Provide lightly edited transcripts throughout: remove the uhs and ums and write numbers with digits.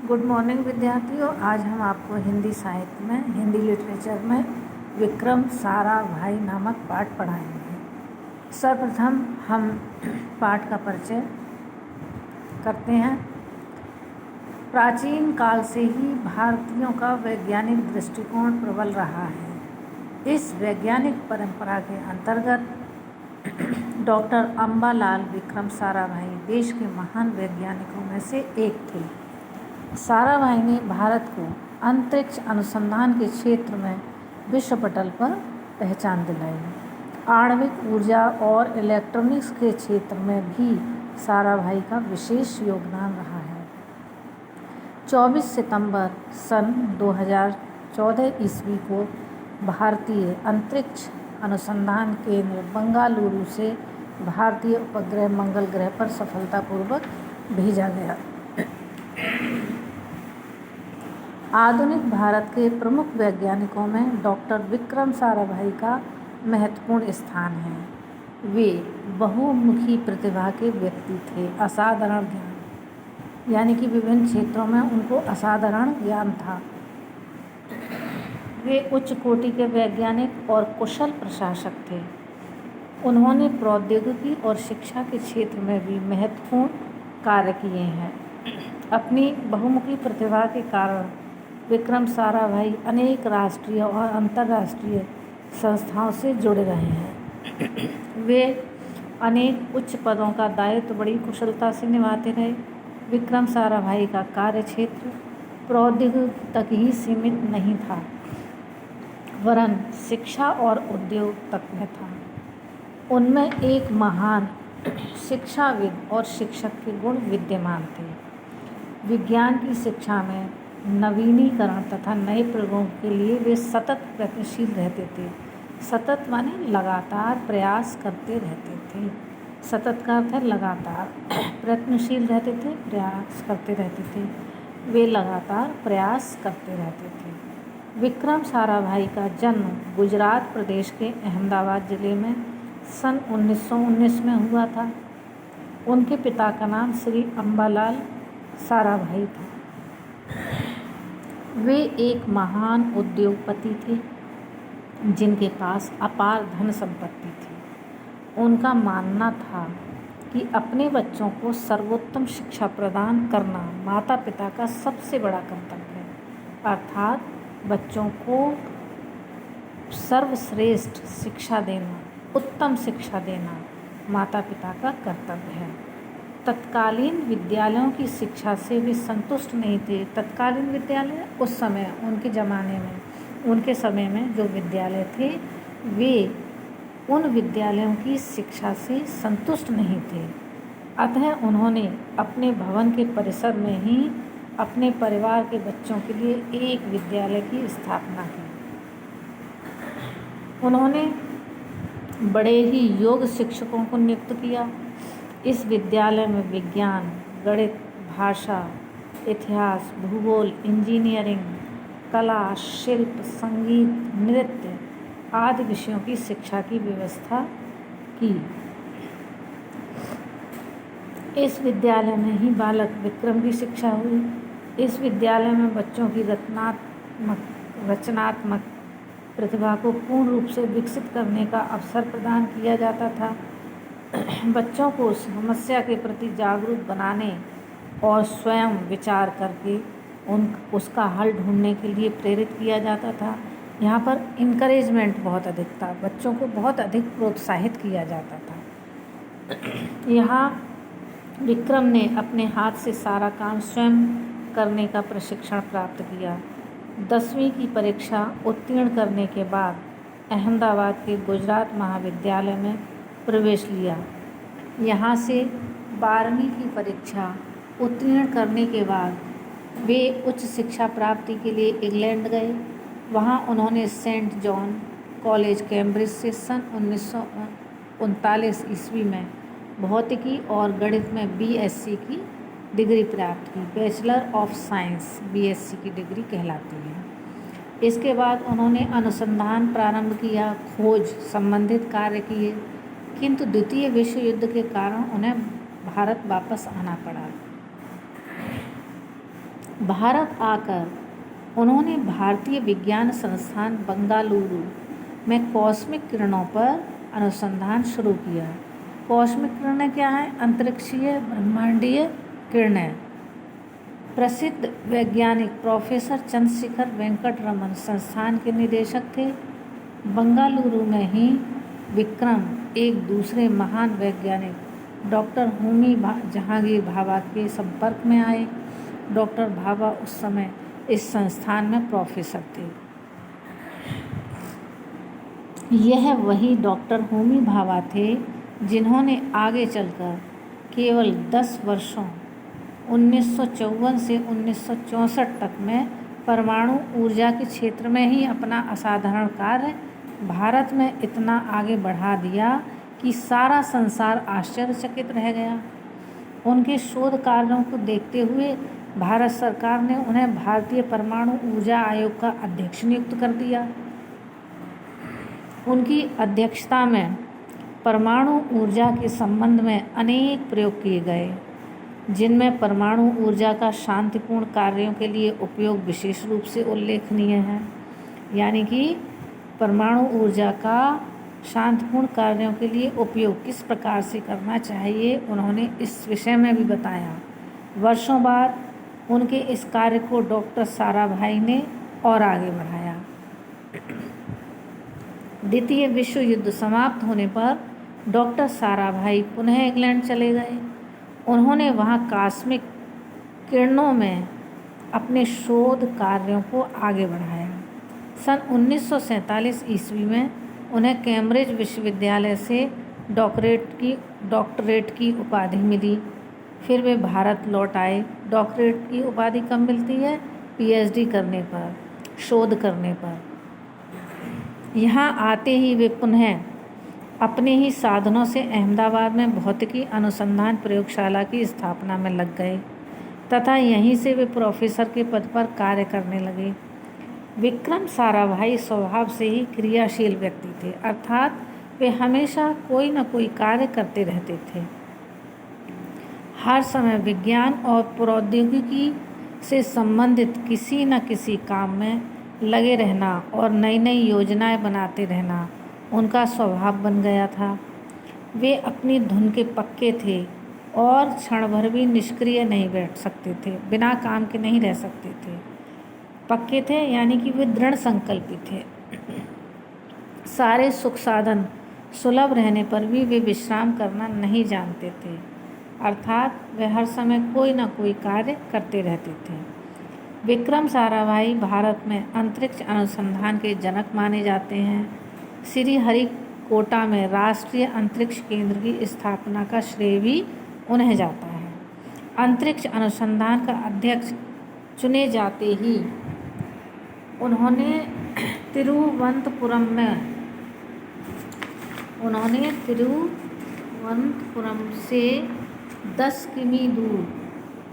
Good morning विद्यार्थियों। आज हम आपको हिंदी साहित्य में, हिंदी लिटरेचर में विक्रम साराभाई नामक पाठ पढ़ाएंगे। सर्वप्रथम हम पाठ का परिचय करते हैं। प्राचीन काल से ही भारतीयों का वैज्ञानिक दृष्टिकोण प्रबल रहा है। इस वैज्ञानिक परंपरा के अंतर्गत डॉक्टर अम्बालाल विक्रम साराभाई देश के महान वैज्ञानिकों में से एक थे। साराभाई ने भारत को अंतरिक्ष अनुसंधान के क्षेत्र में विश्व पटल पर पहचान दिलाई। आणविक ऊर्जा और इलेक्ट्रॉनिक्स के क्षेत्र में भी साराभाई का विशेष योगदान रहा है। 24 सितंबर सन 2014 ईस्वी को भारतीय अंतरिक्ष अनुसंधान केंद्र बंगलुरु से भारतीय उपग्रह मंगल ग्रह पर सफलतापूर्वक भेजा गया। आधुनिक भारत के प्रमुख वैज्ञानिकों में डॉक्टर विक्रम साराभाई का महत्वपूर्ण स्थान है। वे बहुमुखी प्रतिभा के व्यक्ति थे। असाधारण ज्ञान यानी कि विभिन्न क्षेत्रों में उनको असाधारण ज्ञान था। वे उच्च कोटि के वैज्ञानिक और कुशल प्रशासक थे। उन्होंने प्रौद्योगिकी और शिक्षा के क्षेत्र में भी महत्वपूर्ण कार्य किए हैं। अपनी बहुमुखी प्रतिभा के कारण विक्रम साराभाई अनेक राष्ट्रीय और अंतर्राष्ट्रीय संस्थाओं से जुड़े रहे हैं। वे अनेक उच्च पदों का दायित्व बड़ी कुशलता से निभाते रहे। विक्रम साराभाई का कार्य क्षेत्र प्रौद्योगिकी तक ही सीमित नहीं था, वरन शिक्षा और उद्योग तक में था। उनमें एक महान शिक्षाविद और शिक्षक के गुण विद्यमान थे। विज्ञान की शिक्षा में नवीनीकरण तथा नए प्रयोगों के लिए वे सतत प्रयत्नशील रहते थे। सतत माने लगातार प्रयास करते रहते थे। सतत का अर्थ है लगातार। प्रयत्नशील रहते थे, प्रयास करते रहते थे। वे लगातार प्रयास करते रहते थे। विक्रम साराभाई का जन्म गुजरात प्रदेश के अहमदाबाद जिले में सन 1919 में हुआ था। उनके पिता का नाम श्री अम्बालाल साराभाई था। वे एक महान उद्योगपति थे जिनके पास अपार धन संपत्ति थी। उनका मानना था कि अपने बच्चों को सर्वोत्तम शिक्षा प्रदान करना माता पिता का सबसे बड़ा कर्तव्य है। अर्थात बच्चों को सर्वश्रेष्ठ शिक्षा देना, उत्तम शिक्षा देना माता पिता का कर्तव्य है। तत्कालीन विद्यालयों की शिक्षा से वे संतुष्ट नहीं थे। तत्कालीन विद्यालय उस समय उनके समय में जो विद्यालय थे, वे उन विद्यालयों की शिक्षा से संतुष्ट नहीं थे। अतः उन्होंने अपने भवन के परिसर में ही अपने परिवार के बच्चों के लिए एक विद्यालय की स्थापना की। उन्होंने बड़े ही योग्य शिक्षकों को नियुक्त किया। इस विद्यालय में विज्ञान, गणित, भाषा, इतिहास, भूगोल, इंजीनियरिंग, कला, शिल्प, संगीत, नृत्य आदि विषयों की शिक्षा की व्यवस्था की। इस विद्यालय में ही बालक विक्रम की शिक्षा हुई। इस विद्यालय में बच्चों की रचनात्मक प्रतिभा को पूर्ण रूप से विकसित करने का अवसर प्रदान किया जाता था। बच्चों को समस्या के प्रति जागरूक बनाने और स्वयं विचार करके उसका हल ढूंढने के लिए प्रेरित किया जाता था। यहाँ पर इनकरेजमेंट बहुत अधिक था। बच्चों को बहुत अधिक प्रोत्साहित किया जाता था। यहाँ विक्रम ने अपने हाथ से सारा काम स्वयं करने का प्रशिक्षण प्राप्त किया। 10वीं की परीक्षा उत्तीर्ण करने के बाद अहमदाबाद के गुजरात महाविद्यालय में प्रवेश लिया। यहाँ से 12वीं की परीक्षा उत्तीर्ण करने के बाद वे उच्च शिक्षा प्राप्ति के लिए इंग्लैंड गए। वहाँ उन्होंने सेंट जॉन कॉलेज कैम्ब्रिज से सन 1939 ईस्वी में भौतिकी और गणित में BSc की डिग्री प्राप्त की। बैचलर ऑफ साइंस BSc की डिग्री कहलाती है। इसके बाद उन्होंने अनुसंधान प्रारंभ किया, खोज संबंधित कार्य किए, किंतु द्वितीय विश्व युद्ध के कारण उन्हें भारत वापस आना पड़ा। भारत आकर उन्होंने भारतीय विज्ञान संस्थान बेंगलुरु में कॉस्मिक किरणों पर अनुसंधान शुरू किया। कॉस्मिक किरणें क्या हैं? अंतरिक्षीय ब्रह्मांडीय किरणें। प्रसिद्ध वैज्ञानिक प्रोफेसर चंद्रशेखर वेंकट रमन संस्थान के निदेशक थे। बेंगलुरु में ही विक्रम एक दूसरे महान वैज्ञानिक डॉक्टर होमी जहांगीर भाभा के संपर्क में आए। डॉक्टर भाभा उस समय इस संस्थान में प्रोफेसर थे। यह वही डॉक्टर होमी भाभा थे जिन्होंने आगे चलकर केवल 10 वर्षों 1954 से 1964 तक में परमाणु ऊर्जा के क्षेत्र में ही अपना असाधारण कार्य भारत में इतना आगे बढ़ा दिया कि सारा संसार आश्चर्यचकित रह गया। उनके शोध कार्यों को देखते हुए भारत सरकार ने उन्हें भारतीय परमाणु ऊर्जा आयोग का अध्यक्ष नियुक्त कर दिया। उनकी अध्यक्षता में परमाणु ऊर्जा के संबंध में अनेक प्रयोग किए गए, जिनमें परमाणु ऊर्जा का शांतिपूर्ण कार्यों के लिए उपयोग विशेष रूप से उल्लेखनीय है। यानी कि परमाणु ऊर्जा का शांतिपूर्ण कार्यों के लिए उपयोग किस प्रकार से करना चाहिए, उन्होंने इस विषय में भी बताया। वर्षों बाद उनके इस कार्य को डॉक्टर साराभाई ने और आगे बढ़ाया। द्वितीय विश्व युद्ध समाप्त होने पर डॉक्टर साराभाई पुनः इंग्लैंड चले गए। उन्होंने वहाँ कॉस्मिक किरणों में अपने शोध कार्यों को आगे बढ़ाया। सन 1947 ईस्वी में उन्हें कैम्ब्रिज विश्वविद्यालय से डॉक्टरेट की उपाधि मिली। फिर वे भारत लौट आए। डॉक्टरेट की उपाधि कब मिलती है? पीएचडी करने पर, शोध करने पर। यहाँ आते ही वे पुनः अपने ही साधनों से अहमदाबाद में भौतिकी अनुसंधान प्रयोगशाला की स्थापना में लग गए तथा यहीं से वे प्रोफेसर के पद पर कार्य करने लगे। विक्रम साराभाई स्वभाव से ही क्रियाशील व्यक्ति थे, अर्थात वे हमेशा कोई न कोई कार्य करते रहते थे। हर समय विज्ञान और प्रौद्योगिकी से संबंधित किसी न किसी काम में लगे रहना और नई नई योजनाएं बनाते रहना उनका स्वभाव बन गया था। वे अपनी धुन के पक्के थे और क्षण भर भी निष्क्रिय नहीं बैठ सकते थे, बिना काम के नहीं रह सकते थे। पक्के थे यानी कि वे दृढ़ संकल्पी थे। सारे सुख साधन सुलभ रहने पर भी वे विश्राम करना नहीं जानते थे, अर्थात वे हर समय कोई न कोई कार्य करते रहते थे। विक्रम साराभाई भारत में अंतरिक्ष अनुसंधान के जनक माने जाते हैं। श्री हरिकोटा में राष्ट्रीय अंतरिक्ष केंद्र की स्थापना का श्रेय भी उन्हें जाता है। अंतरिक्ष अनुसंधान का अध्यक्ष चुने जाते ही उन्होंने तिरुवनंतपुरम से 10 किमी दूर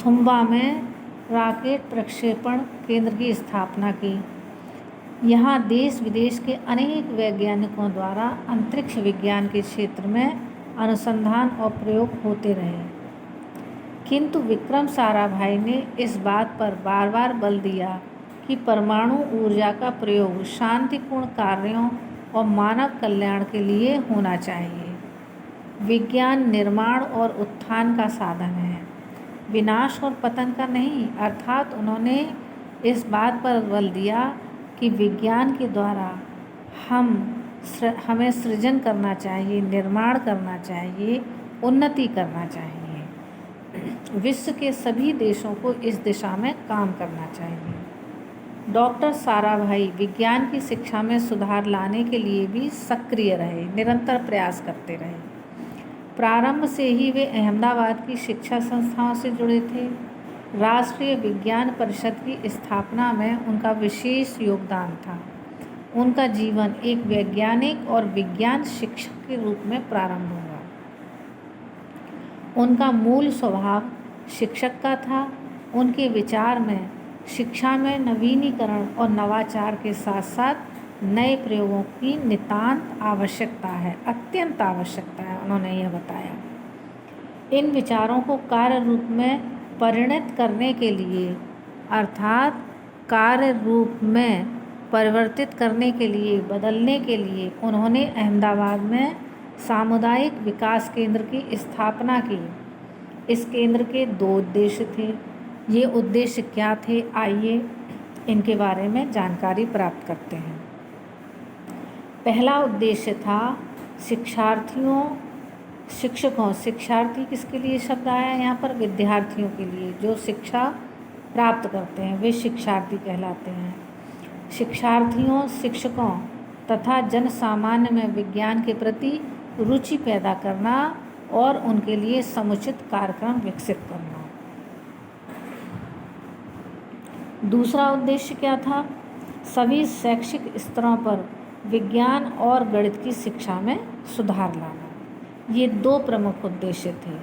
थुम्बा में रॉकेट प्रक्षेपण केंद्र की स्थापना की। यहाँ देश विदेश के अनेक वैज्ञानिकों द्वारा अंतरिक्ष विज्ञान के क्षेत्र में अनुसंधान और प्रयोग होते रहे, किंतु विक्रम साराभाई ने इस बात पर बार बार बल दिया कि परमाणु ऊर्जा का प्रयोग शांतिपूर्ण कार्यों और मानव कल्याण के लिए होना चाहिए। विज्ञान निर्माण और उत्थान का साधन है, विनाश और पतन का नहीं। अर्थात उन्होंने इस बात पर बल दिया कि विज्ञान के द्वारा हमें सृजन करना चाहिए, निर्माण करना चाहिए, उन्नति करना चाहिए। विश्व के सभी देशों को इस दिशा में काम करना चाहिए। डॉक्टर साराभाई विज्ञान की शिक्षा में सुधार लाने के लिए भी सक्रिय रहे, निरंतर प्रयास करते रहे। प्रारंभ से ही वे अहमदाबाद की शिक्षा संस्थाओं से जुड़े थे। राष्ट्रीय विज्ञान परिषद की स्थापना में उनका विशेष योगदान था। उनका जीवन एक वैज्ञानिक और विज्ञान शिक्षक के रूप में प्रारंभ हुआ। उनका मूल स्वभाव शिक्षक का था। उनके विचार में शिक्षा में नवीनीकरण और नवाचार के साथ साथ नए प्रयोगों की नितांत आवश्यकता है, अत्यंत आवश्यकता है, उन्होंने यह बताया। इन विचारों को कार्य रूप में परिणत करने के लिए अर्थात कार्य रूप में परिवर्तित करने के लिए, बदलने के लिए उन्होंने अहमदाबाद में सामुदायिक विकास केंद्र की स्थापना की। इस केंद्र के 2 उद्देश्य थे। ये उद्देश्य क्या थे, आइए इनके बारे में जानकारी प्राप्त करते हैं। पहला उद्देश्य था शिक्षार्थी किसके लिए शब्द आया यहाँ पर, विद्यार्थियों के लिए, जो शिक्षा प्राप्त करते हैं वे शिक्षार्थी कहलाते हैं। शिक्षार्थियों, शिक्षकों तथा जन सामान्य में विज्ञान के प्रति रुचि पैदा करना और उनके लिए समुचित कार्यक्रम विकसित करना। दूसरा उद्देश्य क्या था, सभी शैक्षिक स्तरों पर विज्ञान और गणित की शिक्षा में सुधार लाना। ये 2 प्रमुख उद्देश्य थे।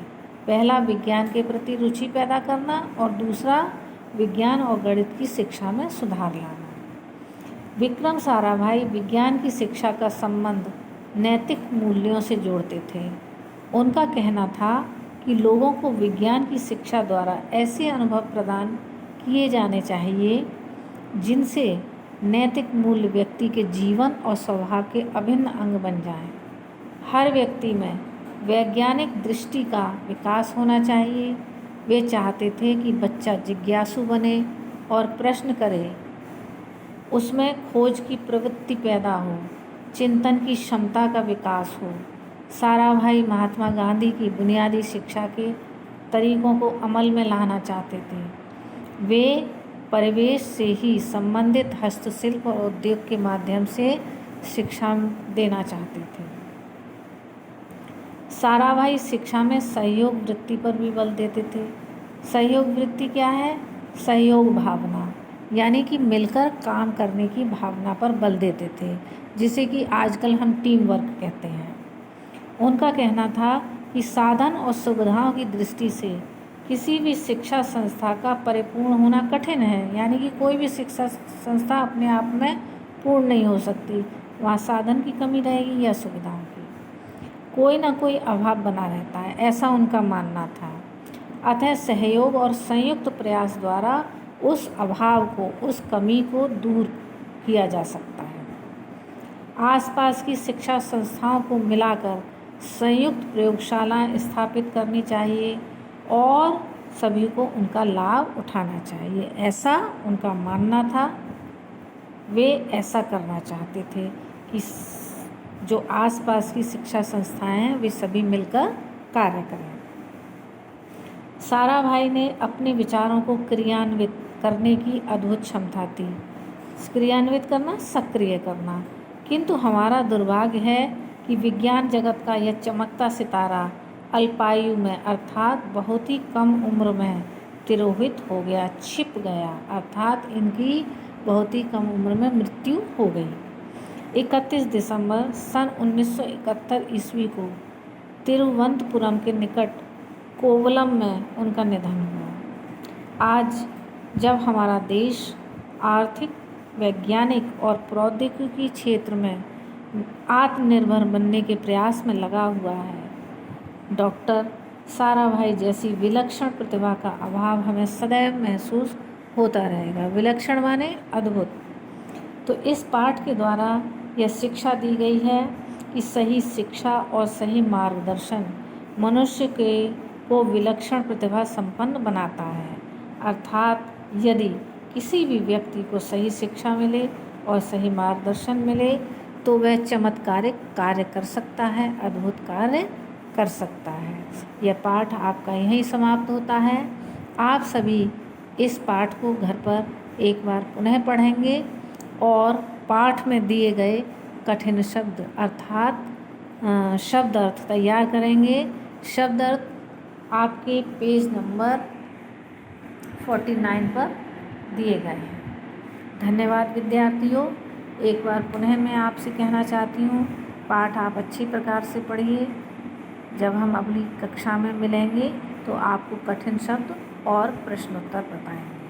पहला विज्ञान के प्रति रुचि पैदा करना और दूसरा विज्ञान और गणित की शिक्षा में सुधार लाना। विक्रम साराभाई विज्ञान की शिक्षा का संबंध नैतिक मूल्यों से जोड़ते थे। उनका कहना था कि लोगों को विज्ञान की शिक्षा द्वारा ऐसे अनुभव प्रदान किए जाने चाहिए जिनसे नैतिक मूल्य व्यक्ति के जीवन और स्वभाव के अभिन्न अंग बन जाएं। हर व्यक्ति में वैज्ञानिक दृष्टि का विकास होना चाहिए। वे चाहते थे कि बच्चा जिज्ञासु बने और प्रश्न करे, उसमें खोज की प्रवृत्ति पैदा हो, चिंतन की क्षमता का विकास हो। साराभाई महात्मा गांधी की बुनियादी शिक्षा के तरीकों को अमल में लाना चाहते थे। वे परिवेश से ही संबंधित हस्तशिल्प और उद्योग के माध्यम से शिक्षा देना चाहते थे। साराभाई शिक्षा में सहयोग वृत्ति पर भी बल देते थे। सहयोग वृत्ति क्या है, सहयोग भावना, यानी कि मिलकर काम करने की भावना पर बल देते थे, जिसे कि आजकल हम टीम वर्क कहते हैं। उनका कहना था कि साधन और सुविधाओं की दृष्टि से किसी भी शिक्षा संस्था का परिपूर्ण होना कठिन है, यानी कि कोई भी शिक्षा संस्था अपने आप में पूर्ण नहीं हो सकती। वहाँ साधन की कमी रहेगी या सुविधाओं की, कोई ना कोई अभाव बना रहता है, ऐसा उनका मानना था। अतः सहयोग और संयुक्त प्रयास द्वारा उस अभाव को, उस कमी को दूर किया जा सकता है। आसपास की शिक्षा संस्थाओं को मिलाकर संयुक्त प्रयोगशालाएं स्थापित करनी चाहिए और सभी को उनका लाभ उठाना चाहिए, ऐसा उनका मानना था। वे ऐसा करना चाहते थे कि जो आसपास की शिक्षा संस्थाएं हैं वे सभी मिलकर कार्य करें। साराभाई ने अपने विचारों को क्रियान्वित करने की अद्भुत क्षमता थी। क्रियान्वित करना, सक्रिय करना। किंतु हमारा दुर्भाग्य है कि विज्ञान जगत का यह चमकता सितारा अल्पायु में, अर्थात बहुत ही कम उम्र में तिरोहित हो गया, छिप गया, अर्थात इनकी बहुत ही कम उम्र में मृत्यु हो गई। 31 दिसंबर सन 1971 ईस्वी को तिरुवनंतपुरम के निकट कोवलम में उनका निधन हुआ। आज जब हमारा देश आर्थिक, वैज्ञानिक और प्रौद्योगिकी क्षेत्र में आत्मनिर्भर बनने के प्रयास में लगा हुआ है, डॉक्टर साराभाई जैसी विलक्षण प्रतिभा का अभाव हमें सदैव महसूस होता रहेगा। विलक्षण माने अद्भुत। तो इस पाठ के द्वारा यह शिक्षा दी गई है कि सही शिक्षा और सही मार्गदर्शन मनुष्य को विलक्षण प्रतिभा संपन्न बनाता है। अर्थात यदि किसी भी व्यक्ति को सही शिक्षा मिले और सही मार्गदर्शन मिले तो वह चमत्कारिक कार्य कर सकता है, अद्भुत कार्य कर सकता है। यह पाठ आपका यहीं समाप्त होता है। आप सभी इस पाठ को घर पर एक बार पुनः पढ़ेंगे और पाठ में दिए गए कठिन शब्द अर्थात शब्द अर्थ तैयार करेंगे। शब्द अर्थ आपके पेज नंबर 49 पर दिए गए हैं। धन्यवाद विद्यार्थियों। एक बार पुनः मैं आपसे कहना चाहती हूँ, पाठ आप अच्छी प्रकार से पढ़िए। जब हम अगली कक्षा में मिलेंगे तो आपको कठिन शब्द और प्रश्नोत्तर बताएंगे।